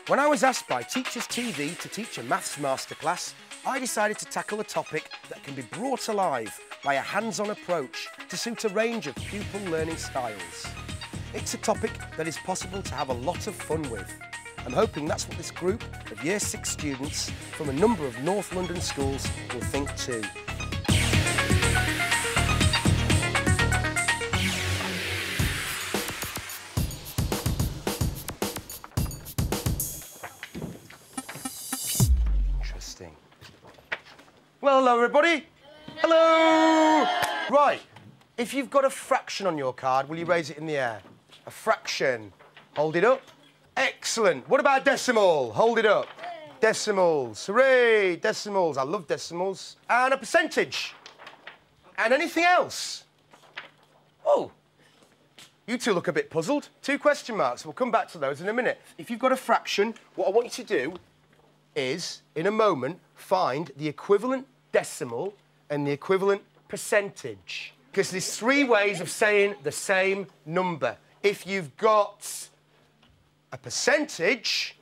When I was asked by Teachers TV to teach a maths masterclass, I decided to tackle a topic that can be brought alive by a hands-on approach to suit a range of pupil learning styles. It's a topic that is possible to have a lot of fun with. I'm hoping that's what this group of Year 6 students from a number of North London schools will think too. Interesting. Well, hello everybody. Hello. Right, if you've got a fraction on your card, will you raise it in the air? A fraction. Hold it up. Excellent. What about decimal? Hold it up. Decimals. Hooray, decimals. I love decimals. And a percentage. And anything else? Oh, you two look a bit puzzled. 2 question marks. We'll come back to those in a minute. If you've got a fraction, what I want you to do is, in a moment, find the equivalent decimal and the equivalent percentage. Because there's 3 ways of saying the same number. If you've got a percentage,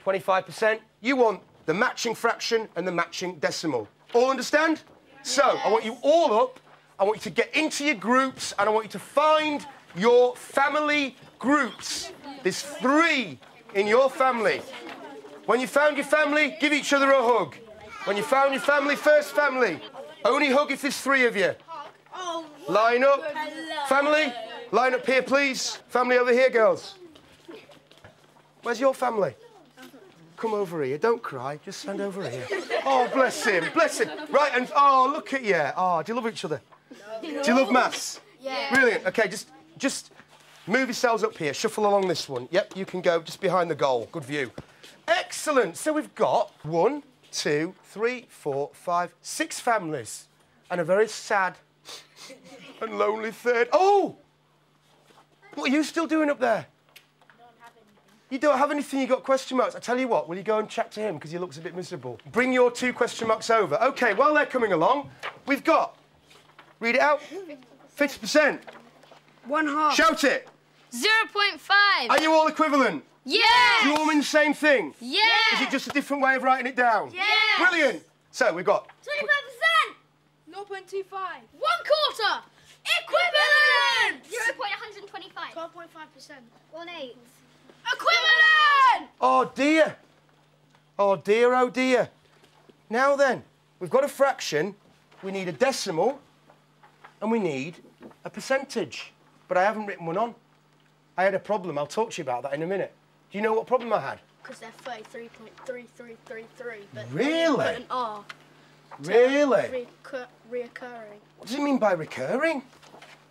25%, you want the matching fraction and the matching decimal. All understand? Yeah. So, I want you all up, I want you to get into your groups, and I want you to find your family groups. There's 3 in your family. When you found your family, give each other a hug. When you found your family, first family. Only hug if there's 3 of you. Line up. Family, line up here, please. Family over here, girls. Where's your family? Come over here. Don't cry. Just stand over here. Oh, bless him. Bless him. Right, and oh, look at you. Oh, do you love each other? No. Do you love maths? Yeah. Brilliant. OK, just move yourselves up here. Shuffle along this one. Yep, you can go just behind the goal. Good view. Excellent. So we've got 1, 2, 3, 4, 5, 6 families. And a very sad and lonely third. Oh! What are you still doing up there? You don't have anything, you got question marks. I tell you what, will you go and chat to him because he looks a bit miserable? Bring your 2 question marks over. OK, while they're coming along, we've got... Read it out. 50%. 1/2. Shout it. 0.5. Are you all equivalent? Yes. Do you all mean the same thing? Yes. Is it just a different way of writing it down? Yes. Brilliant. So we've got... 25%. 0.25. 1/4. Equivalent. 0.125. 12.5%. 1/8. Equivalent! Oh, dear. Oh, dear, oh, dear. Now then, we've got a fraction, we need a decimal, and we need a percentage. But I haven't written one on. I had a problem. I'll talk to you about that in a minute. Do you know what problem I had? Because they're 33.3333. But really? Put an R. Really? Reoccurring. What does it mean by recurring?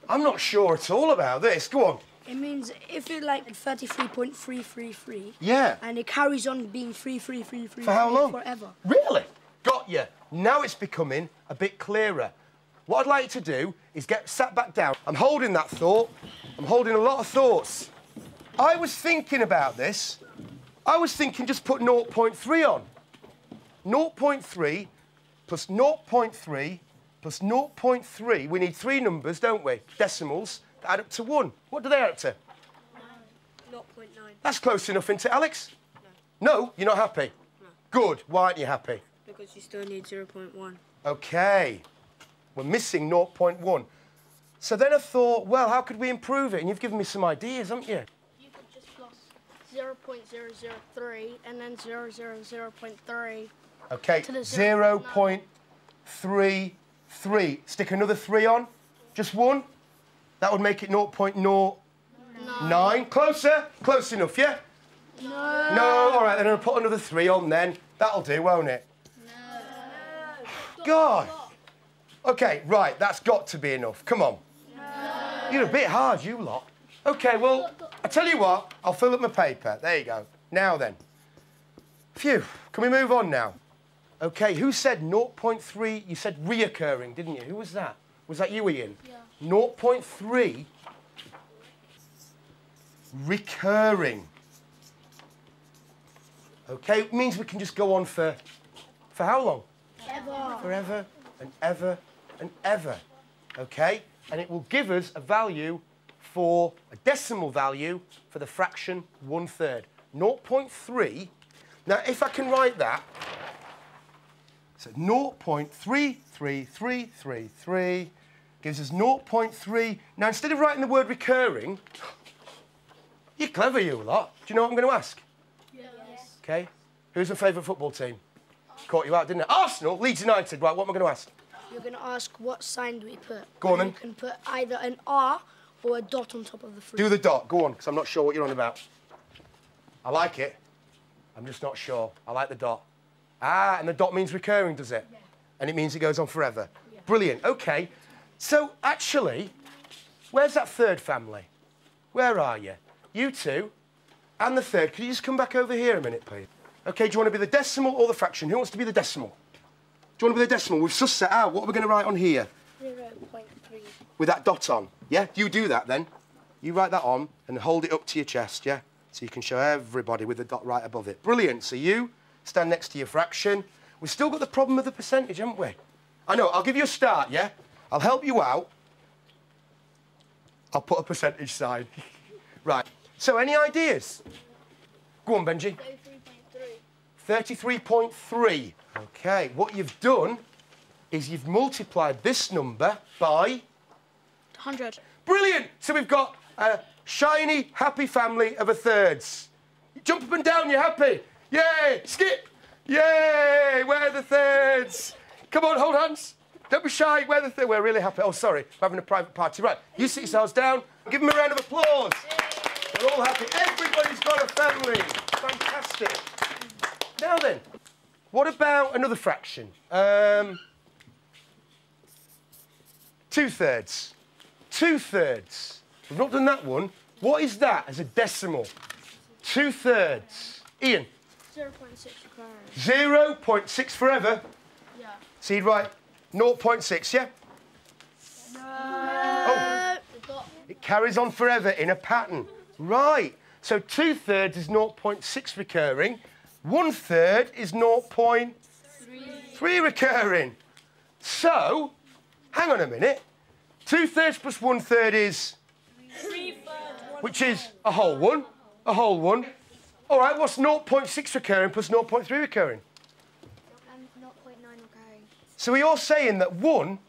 I'm not sure at all about this. Go on. It means if it's like 33.333. Yeah. And it carries on being 33333 for how long? Forever. Really? Got you. Now it's becoming a bit clearer. What I'd like you to do is get sat back down. I'm holding that thought. I'm holding a lot of thoughts. I was thinking about this. I was thinking just put 0.3 on. 0.3 plus 0.3 plus 0.3. We need 3 numbers, don't we? Decimals. Add up to 1. What do they add up to? 0.9. That's close enough, isn't it, Alex? No. No? You're not happy? No. Good. Why aren't you happy? Because you still need 0.1. OK. We're missing 0.1. So then I thought, well, how could we improve it? And you've given me some ideas, haven't you? You could just plus 0.003 and then 0.3. OK, 0.33. Stick another 3 on. Just 1. That would make it 0.09. Closer? Close enough, yeah? No. No, all right, then I'll put another 3 on then. That'll do, won't it? No. God. OK, right, that's got to be enough. Come on. No. You're a bit hard, you lot. OK, well, I tell you what, I'll fill up my paper. There you go. Now then. Phew, can we move on now? OK, who said 0.3? You said reoccurring, didn't you? Who was that? Was that you, Ian? Yeah. 0.3 recurring. OK, it means we can just go on for how long? Ever. Forever and ever and ever. OK? And it will give us a value for a decimal value for the fraction 1/3. 0.3. Now, if I can write that, so 0.33333 gives us 0.3. Now, instead of writing the word recurring, you're clever, you lot. Do you know what I'm going to ask? Yes. OK. Who's your favourite football team? Caught you out, didn't it? Arsenal, Leeds United. Right, what am I going to ask? You're going to ask what sign do we put. Go on, then. You can put either an R or a dot on top of the 3. Do the dot. Go on, because I'm not sure what you're on about. I like it. I'm just not sure. I like the dot. Ah, and the dot means recurring, does it? Yeah. And it means it goes on forever. Yeah. Brilliant. OK. So, actually, where's that third family? Where are you? You two and the third. Can you just come back over here a minute, please? OK, do you want to be the decimal or the fraction? Who wants to be the decimal? Do you want to be the decimal? We've sussed it out. What are we going to write on here? 0.3. With that dot on, yeah? You do that, then. You write that on and hold it up to your chest, yeah? So you can show everybody with the dot right above it. Brilliant. So you stand next to your fraction. We've still got the problem of the percentage, haven't we? I know. I'll give you a start, yeah? I'll help you out. I'll put a percentage sign. Right. So any ideas? Go on, Benji. 33.3. 33.3. OK. What you've done is you've multiplied this number by... 100. Brilliant! So we've got a shiny, happy family of a thirds. Jump up and down, you're happy. Yay! Skip! Yay! We're the thirds. Come on, hold hands. Don't be shy. We're the thirds. We're really happy. Oh, sorry. We're having a private party. Right, you sit yourselves down. Give them a round of applause. We're all happy. Everybody's got a family. Fantastic. Now then, what about another fraction? 2/3. 2/3. We've not done that one. What is that as a decimal? 2/3. Ian? 0.6 recurring. 0.6 forever? Yeah. So you'd write 0.6, yeah? No. Oh. It carries on forever in a pattern. Right. So 2/3 is 0.6 recurring. 1/3 is 0.3 recurring. So, hang on a minute. 2/3 plus 1/3 is... 3/3. Which is a whole one. A whole one. All right, what's 0.6 recurring plus 0.3 recurring? 0.9 recurring. So we're all saying that 1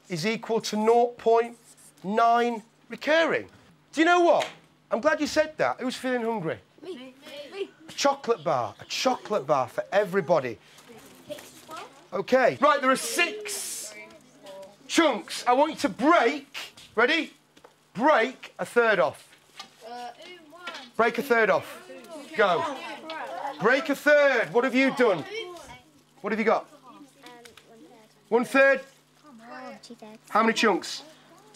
is equal to 0.9 recurring. Do you know what? I'm glad you said that. Who's feeling hungry? Me. A chocolate bar for everybody. OK. Right, there are 6 chunks. I want you to break, ready? Break a third off. Break a third off. Go. Break a third. What have you done? What have you got? 1/3. How many chunks?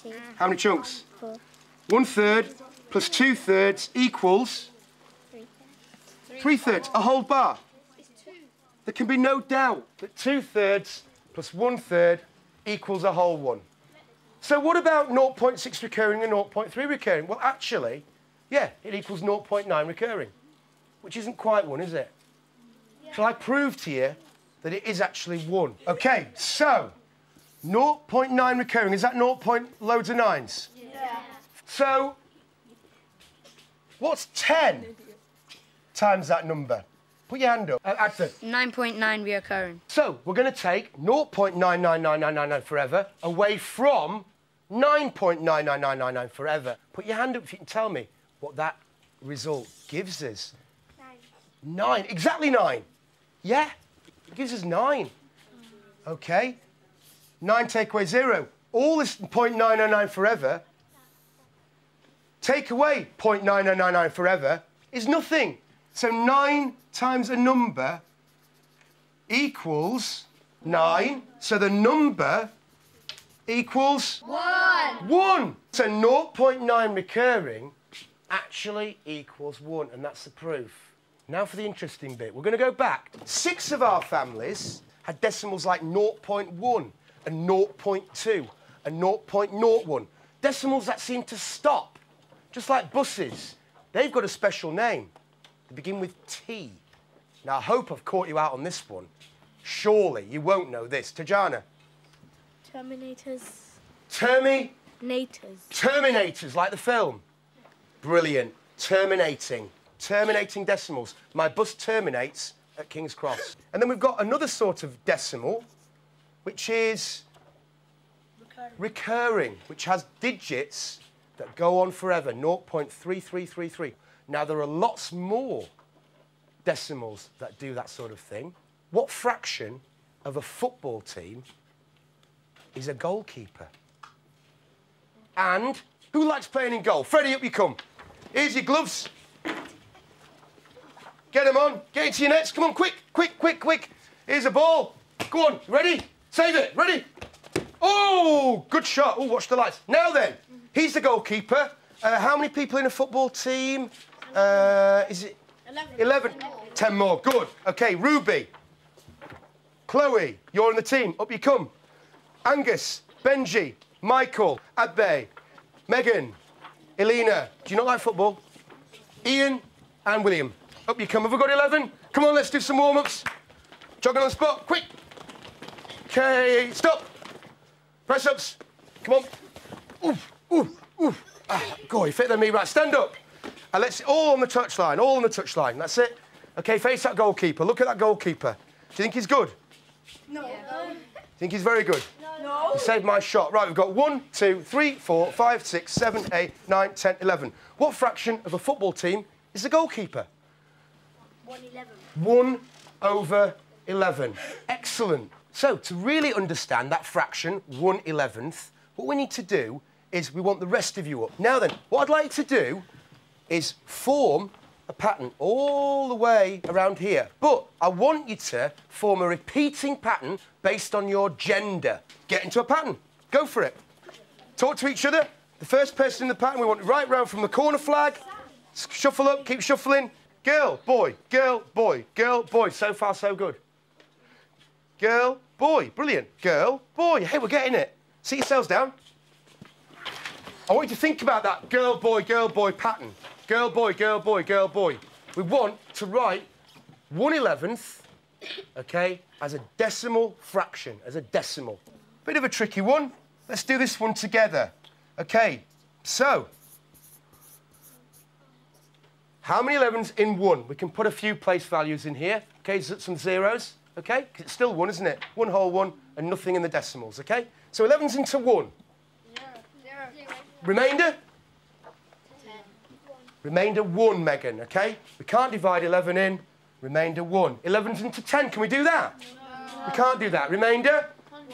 2. How many chunks? 4. 1/3 plus 2/3 equals 3/3. A whole bar. There can be no doubt that 2/3 plus 1/3 equals a whole one. So what about 0.6 recurring and 0.3 recurring? Well, actually, yeah, it equals 0.9 recurring, which isn't quite 1, is it? Yeah. Shall I prove to you that it is actually 1? OK, so 0.9 recurring, is that 0. Loads of 9s? Yeah. So what's 10 times that number? Put your hand up. Acton. 9.9 reoccurring. So we're going to take 0.999999 forever away from 9.99999 forever. Put your hand up if you can tell me what that result gives us. 9. Exactly 9. Yeah, it gives us 9. OK. 9 take away 0. All this 0.999 forever, take away 0.9999 forever, is nothing. So 9 times a number equals 9. So the number equals 1. 1. So 0.9 recurring actually equals 1, and that's the proof. Now for the interesting bit. We're going to go back. 6 of our families had decimals like 0.1 and 0.2 and 0.01. Decimals that seem to stop, just like buses. They've got a special name. They begin with T. Now, I hope I've caught you out on this one. Surely you won't know this. Tajana? Terminators. Terminators. Nators. Terminators, like the film. Brilliant. Terminating. terminating decimals. My bus terminates at King's Cross. And then we've got another sort of decimal, which is recurring, which has digits that go on forever, 0.3333. Now, there are lots more decimals that do that sort of thing. What fraction of a football team is a goalkeeper? And who likes playing in goal? Freddie, up you come. Here's your gloves. Get them on. Get into your nets. Come on, quick, quick, quick, quick. Here's a ball. Go on. Ready? Save it. Ready? Oh, good shot. Oh, watch the lights. Now then, he's the goalkeeper. How many people in a football team? Is it 11? 10 more. Good. Okay, Ruby. Chloe, you're in the team. Up you come. Angus, Benji, Michael, Abbe, Megan, Elena. Do you not like football? Ian and William. Up you come. Have we got 11? Come on, let's do some warm-ups. Jogging on the spot. Quick. Okay, stop. Press-ups. Come on. Oof, oof, oof. Go on, you fit than me. Right, stand up. And let's all on the touchline, all on the touchline. That's it. Okay, face that goalkeeper. Look at that goalkeeper. Do you think he's good? No. Do you think he's very good? No. He saved my shot. Right, we've got 1, 2, 3, 4, 5, 6, 7, 8, 9, 10, 11. What fraction of a football team is the goalkeeper? 1/11. 1/11. Excellent. So, to really understand that fraction, 1/11th, what we need to do is we want the rest of you up. Now then, what I'd like to do is form a pattern all the way around here. But I want you to form a repeating pattern based on your gender. Get into a pattern. Go for it. Talk to each other. The first person in the pattern, we want right round from the corner flag. Shuffle up, keep shuffling. Girl, boy, girl, boy, girl, boy. So far, so good. Girl, boy. Brilliant. Girl, boy. Hey, we're getting it. Sit yourselves down. I want you to think about that girl, boy pattern. Girl, boy, girl, boy, girl, boy. We want to write 1/11th, OK, as a decimal fraction, as a decimal. Bit of a tricky one. Let's do this one together. OK, so how many 11s in 1? We can put a few place values in here. OK, some zeros. OK, because it's still 1, isn't it? 1 whole 1 and nothing in the decimals. OK, so 11s into 1. Remainder? 10. Remainder 1, Megan, OK? We can't divide 11 in. Remainder 1. 11's into 10. Can we do that? No. We can't do that. Remainder? 10.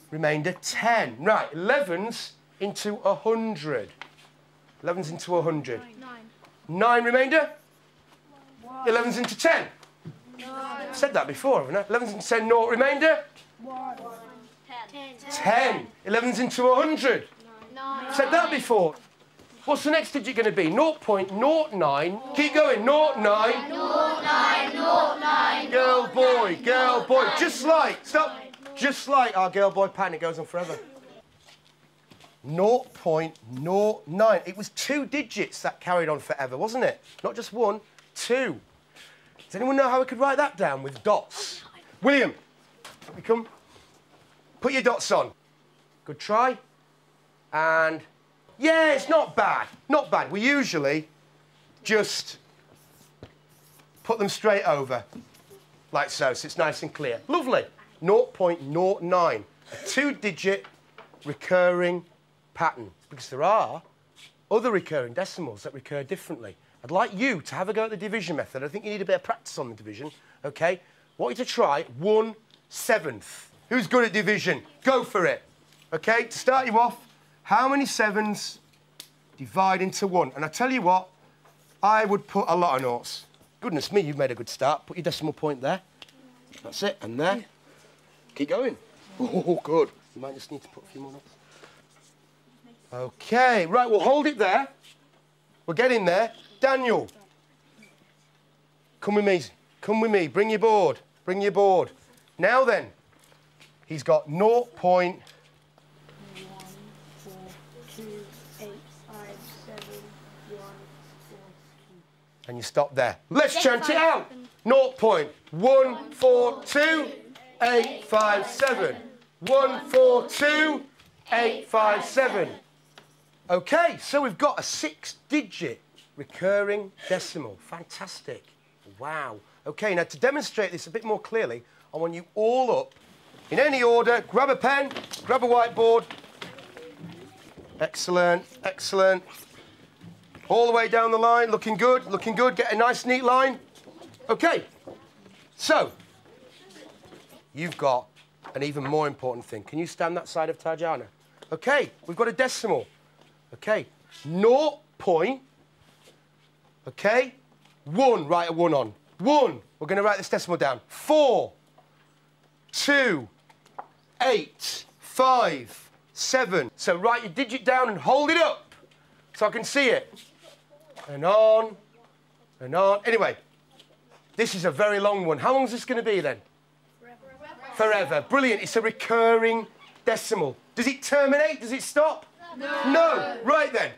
Remainder 10. Right, 11's into 100. 11's into 100. 9 remainder? 11's into 10. I've said that before, haven't I? 11's into 10, 0 remainder? 10. 11's into 100. Said that before. What's the next digit going to be? 0.09. Keep going. 09. 09. Girl, boy, girl, boy. Just like, stop. Just like our girl, boy pattern. It goes on forever. 0.09. It was 2 digits that carried on forever, wasn't it? Not just 1, 2. Does anyone know how we could write that down with dots? William, we come. Put your dots on. Good try. And, yeah, it's not bad. Not bad. We usually just put them straight over, like so it's nice and clear. Lovely. 0.09. A 2-digit recurring pattern. Because there are other recurring decimals that recur differently. I'd like you to have a go at the division method. I think you need a bit of practice on the division, OK? I want you to try 1/7. Who's good at division? Go for it. OK, to start you off, how many 7s divide into 1? And I tell you what, I would put a lot of noughts. Goodness me, you've made a good start. Put your decimal point there. That's it, and there. Keep going. Oh, good. You might just need to put a few more noughts. OK, right, we'll hold it there. We're getting there. Daniel, come with me. Come with me. Bring your board. Bring your board. Now then, he's got 0. 1, 4, 2, 8, 5, 7, 1, 4, 2. And you stop there. Let's chant it out. 0.142 857. 142 857. OK, so we've got a 6-digit Recurring decimal. Fantastic. Wow. OK, now to demonstrate this a bit more clearly, I want you all up, in any order, grab a pen, grab a whiteboard. Excellent, excellent. All the way down the line, looking good, looking good. Get a nice, neat line. OK, so you've got an even more important thing. Can you stand that side of Tajana? OK, we've got a decimal. OK, 0 point. OK, 1, write a 1 on. 1, we're going to write this decimal down. 4, 2, 8, 5, 7. So write your digit down and hold it up so I can see it. And on, and on. Anyway, this is a very long one. How long is this going to be then? Forever. Brilliant. It's a recurring decimal. Does it terminate? Does it stop? No. No. Right then.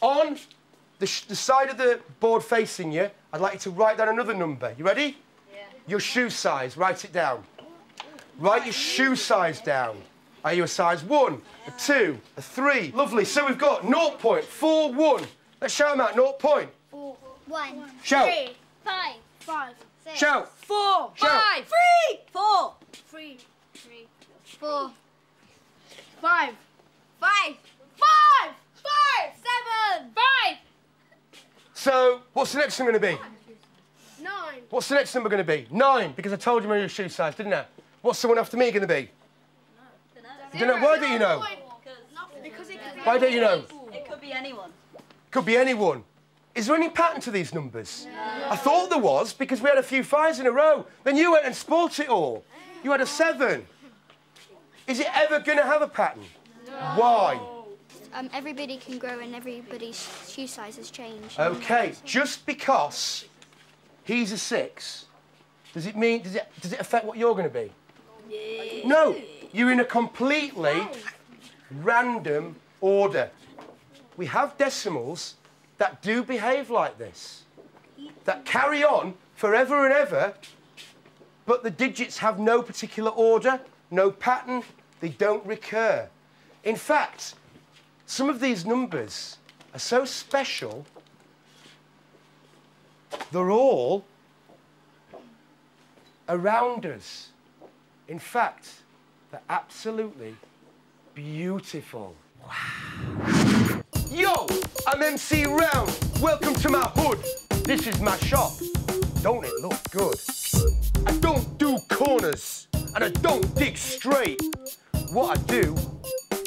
On the side of the board facing you, I'd like you to write down another number. You ready? Yeah. Your shoe size. Write it down. Write your shoe size down. Are you a size 1, a 2, a 3? Lovely. So we've got 0.41. Let's shout them out. 0. 4, 1. Shout. 3, 5, 5, 6. Shout. 4, Shout. 5, 3, 4, 3, 4, 5, 5, 5, 7, 5. So what's the next one going to be? 9. What's the next number going to be? 9, because I told you my shoe size, didn't I? What's the one after me going to be? You don't know. Why don't you know? Why don't you know? It could be anyone. Could be anyone. Is there any pattern to these numbers? No. I thought there was, because we had a few 5s in a row. Then you went and spoilt it all. You had a 7. Is it ever going to have a pattern? No. Why? Everybody can grow and everybody's shoe sizes change. OK, just because he's a 6, does it mean, does it affect what you're going to be? Yeah. No, you're in a completely random order. We have decimals that do behave like this, that carry on forever and ever, but the digits have no particular order, no pattern, they don't recur. In fact, some of these numbers are so special, they're all around us. In fact, they're absolutely beautiful. Wow. Yo, I'm MC Round. Welcome to my hood. This is my shop. Don't it look good? I don't do corners, and I don't dig straight. What I do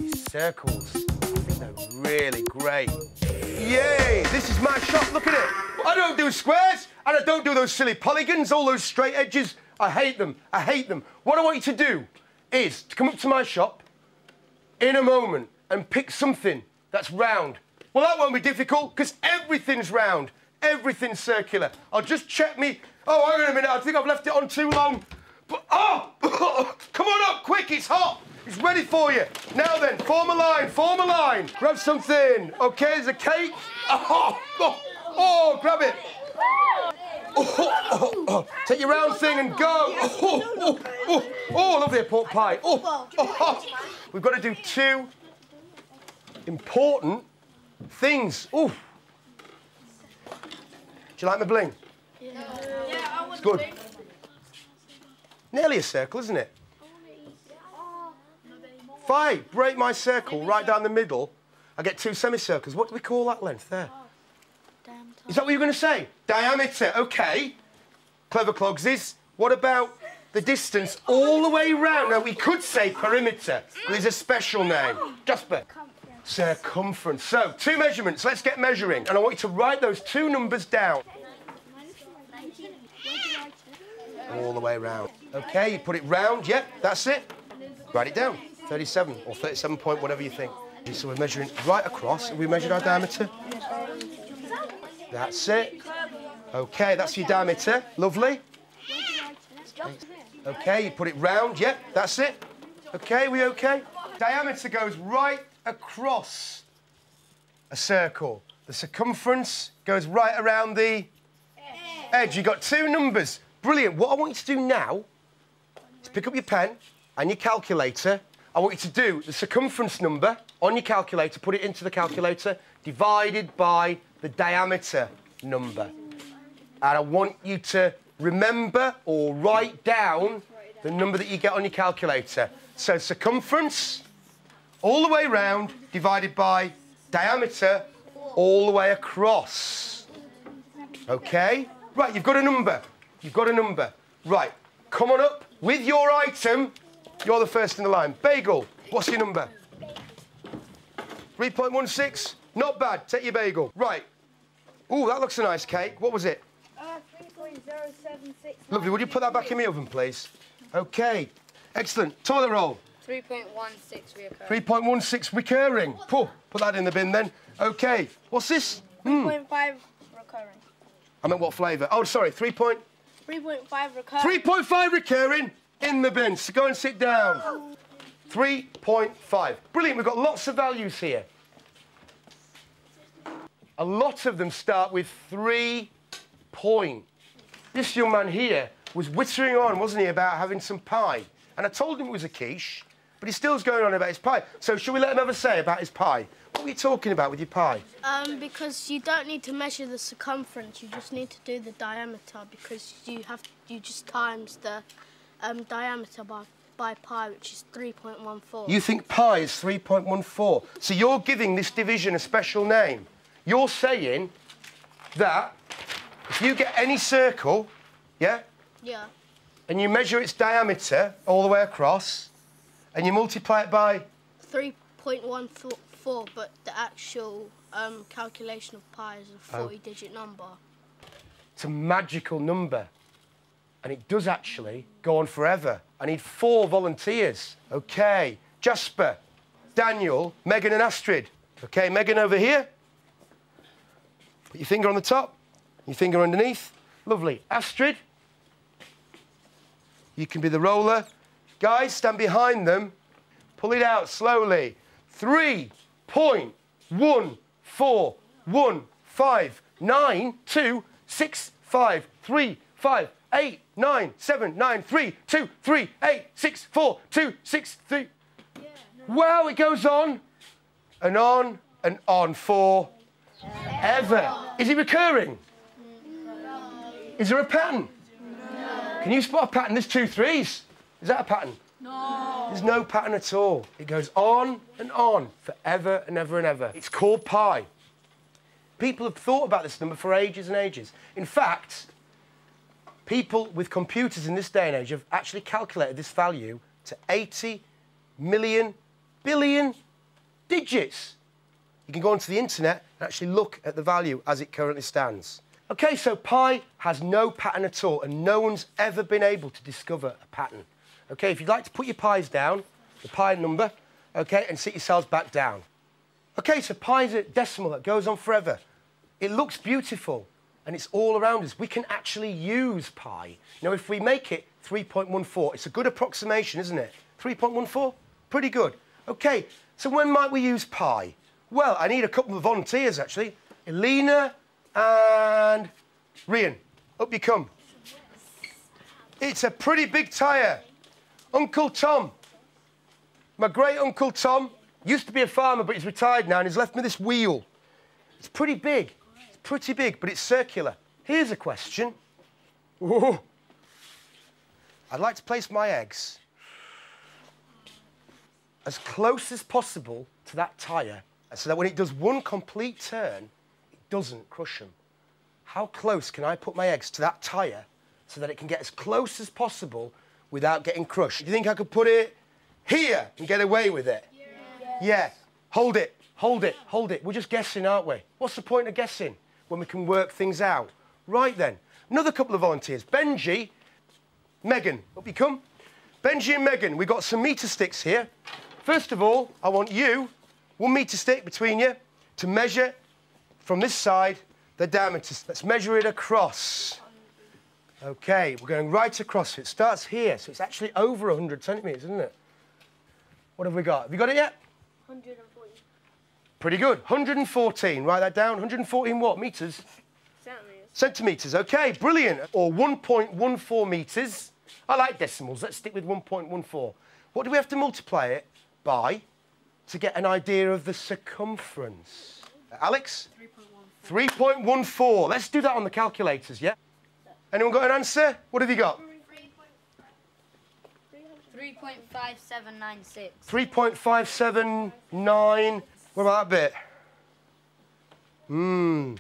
is circles. I think they're really great. Yay, this is my shop, look at it. I don't do squares, and I don't do those silly polygons, all those straight edges. I hate them, I hate them. What I want you to do is to come up to my shop in a moment and pick something that's round. Well, that won't be difficult, because everything's round, everything's circular. I'll just check me... Oh, hang on a minute, I think I've left it on too long. But, oh, come on up, quick, it's hot. It's ready for you. Now then, form a line, form a line. Grab something. OK, there's a cake. Oh, grab it. Take your round thing and go. Oh, lovely, a pork pie. We've got to do 2 important things. Do you like my bling? Yeah, I want it's good. Nearly a circle, isn't it? 5, break my circle right down the middle. I get 2 semicircles. What do we call that length there? Is that what you're going to say? Diameter, OK. Clever clogsies. What about the distance all the way round? Now, we could say perimeter, but there's a special name. Jasper. Circumference. So, 2 measurements. Let's get measuring. And I want you to write those 2 numbers down. All the way round. OK, you put it round. Yep, that's it. Write it down. 37 or 37 point, whatever you think. So we're measuring right across. Have we measured our diameter? That's it. OK, that's your diameter. Lovely. OK, you put it round. Yep, that's it. OK, we OK? Diameter goes right across a circle. The circumference goes right around the edge. You've got 2 numbers. Brilliant. What I want you to do now is pick up your pen and your calculator. I want you to do the circumference number on your calculator, put it into the calculator, divided by the diameter number. And I want you to remember or write down the number that you get on your calculator. So circumference all the way round divided by diameter all the way across. Okay? Right, you've got a number. You've got a number. Right, come on up with your item. You're the first in the line. Bagel, what's your number? 3.16? Not bad. Take your bagel. Right. Ooh, that looks a nice cake. What was it? 3.076. Lovely. Would you put that back in the oven, please? OK. Excellent. Toilet roll. 3.16 recurring. 3.16 recurring. Put that in the bin then. OK. What's this? 3.5 recurring. I meant what flavour? Oh, sorry. 3.5 recurring. 3.5 recurring in the bin. So go and sit down. 3.5. Brilliant. We've got lots of values here. A lot of them start with 3 point. This young man here was whittering on, wasn't he, about having some pie. And I told him it was a quiche, but he still's going on about his pie. So shall we let him have a say about his pie? What were you talking about with your pie? Because you don't need to measure the circumference, you just need to do the diameter, because you just times the diameter by pi, which is 3.14. You think pi is 3.14. So you're giving this division a special name. You're saying that if you get any circle, yeah? Yeah. And you measure its diameter all the way across, and you multiply it by 3.14, but the actual calculation of pi is a 40-digit number. It's a magical number. And it does actually go on forever. I need 4 volunteers. OK. Jasper, Daniel, Megan and Astrid. OK, Megan over here. Put your finger on the top, your finger underneath. Lovely. Astrid, you can be the roller. Guys, stand behind them. Pull it out slowly. 3.141519265358979323864263. Wow, it goes on and on and on for ever. Is it recurring? No. Is there a pattern? No. Can you spot a pattern? There's 2 3s. Is that a pattern? No. There's no pattern at all. It goes on and on forever and ever and ever. It's called pi. People have thought about this number for ages and ages. In fact, people with computers in this day and age have actually calculated this value to 80 million billion digits. You can go onto the internet and actually look at the value as it currently stands. OK, so pi has no pattern at all, and no one's ever been able to discover a pattern. OK, if you'd like to put your pies down, the pi number, OK, and sit yourselves back down. OK, so pi is a decimal that goes on forever. It looks beautiful, and it's all around us. We can actually use pi. Now, if we make it 3.14, it's a good approximation, isn't it? 3.14? Pretty good. OK, so when might we use pi? Well, I need a couple of volunteers, actually. Elena and Rian, up you come. It's a pretty big tyre. Uncle Tom, my great-uncle Tom, used to be a farmer, but he's retired now, and he's left me this wheel. It's pretty big. It's pretty big, but it's circular. Here's a question. Ooh. I'd like to place my eggs as close as possible to that tyre, so that when it does one complete turn, it doesn't crush them. How close can I put my eggs to that tyre so that it can get as close as possible without getting crushed? Do you think I could put it here and get away with it? Yeah. Yeah. Hold it, hold it, hold it. We're just guessing, aren't we? What's the point of guessing when we can work things out? Right then, another couple of volunteers. Benji, Megan, up you come. Benji and Megan, we've got some metre sticks here. First of all, I want you, 1 metre stick between you, to measure from this side the diameter. Let's measure it across. OK, we're going right across. It starts here, so it's actually over 100 centimetres, isn't it? What have we got? Have you got it yet? 114. Pretty good. 114. Write that down. 114 what? Metres? Centimetres. Centimetres. OK, brilliant. Or 1.14 metres. I like decimals. Let's stick with 1.14. What do we have to multiply it by to get an idea of the circumference? Alex? 3.14. Let's do that on the calculators, yeah? Anyone got an answer? What have you got? 3.5796. 3.579. What about that bit?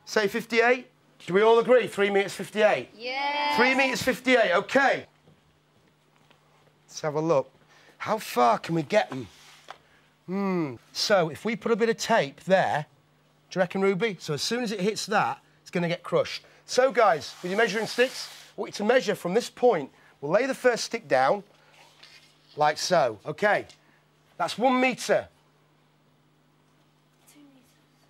Say 58? Do we all agree? 3 metres 58? Yeah. 3 metres 58, OK. Let's have a look. How far can we get them? So if we put a bit of tape there, do you reckon, Ruby? So as soon as it hits that, it's going to get crushed. So, guys, with your measuring sticks, I want you to measure from this point. We'll lay the first stick down, like so. OK. That's 1 metre.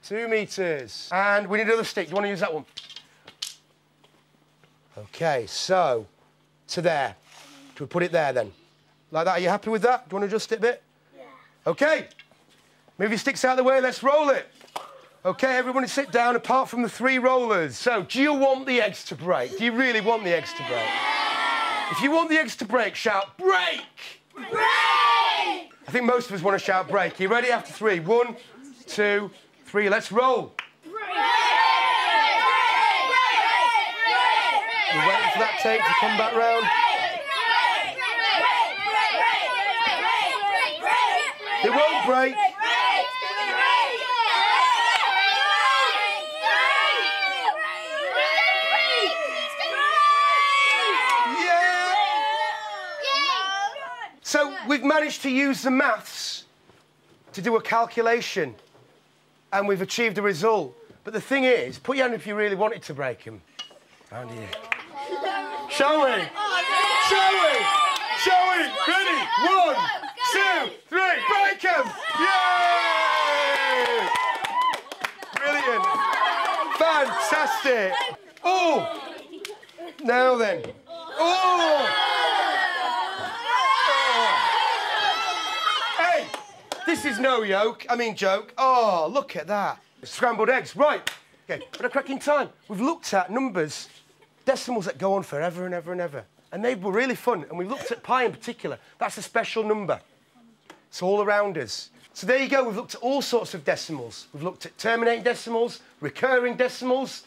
2 metres. And we need another stick. Do you want to use that one? OK, so to there. Do we put it there, then? Like that. Are you happy with that? Do you want to adjust it a bit? Yeah. OK. Move your sticks out of the way. Let's roll it. OK, everybody sit down apart from the 3 rollers. So, do you want the eggs to break? Do you really want the eggs to break? If you want the eggs to break, shout, break! Break! I think most of us want to shout, break. Are you ready? After 3. 1, 2, 3. Let's roll. Break! We're waiting for that tape to come back round. It won't break. So we've managed to use the maths to do a calculation, and we've achieved a result. But the thing is, put your hand if you really wanted to break them. How do you? Shall we? Shall we? Shall we? Ready? 1, 2, 3. Break them! Yay! Brilliant. Fantastic. Oh! Now then. Oh! This is no joke. Oh, look at that. Scrambled eggs. Right. OK, but a cracking time. We've looked at numbers, decimals that go on forever and ever and ever. And they were really fun. And we've looked at pi in particular. That's a special number. It's all around us. So there you go. We've looked at all sorts of decimals. We've looked at terminating decimals, recurring decimals,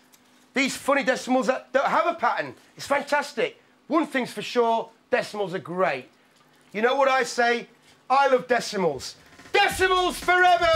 these funny decimals that don't have a pattern. It's fantastic. One thing's for sure, decimals are great. You know what I say? I love decimals. Decimals forever!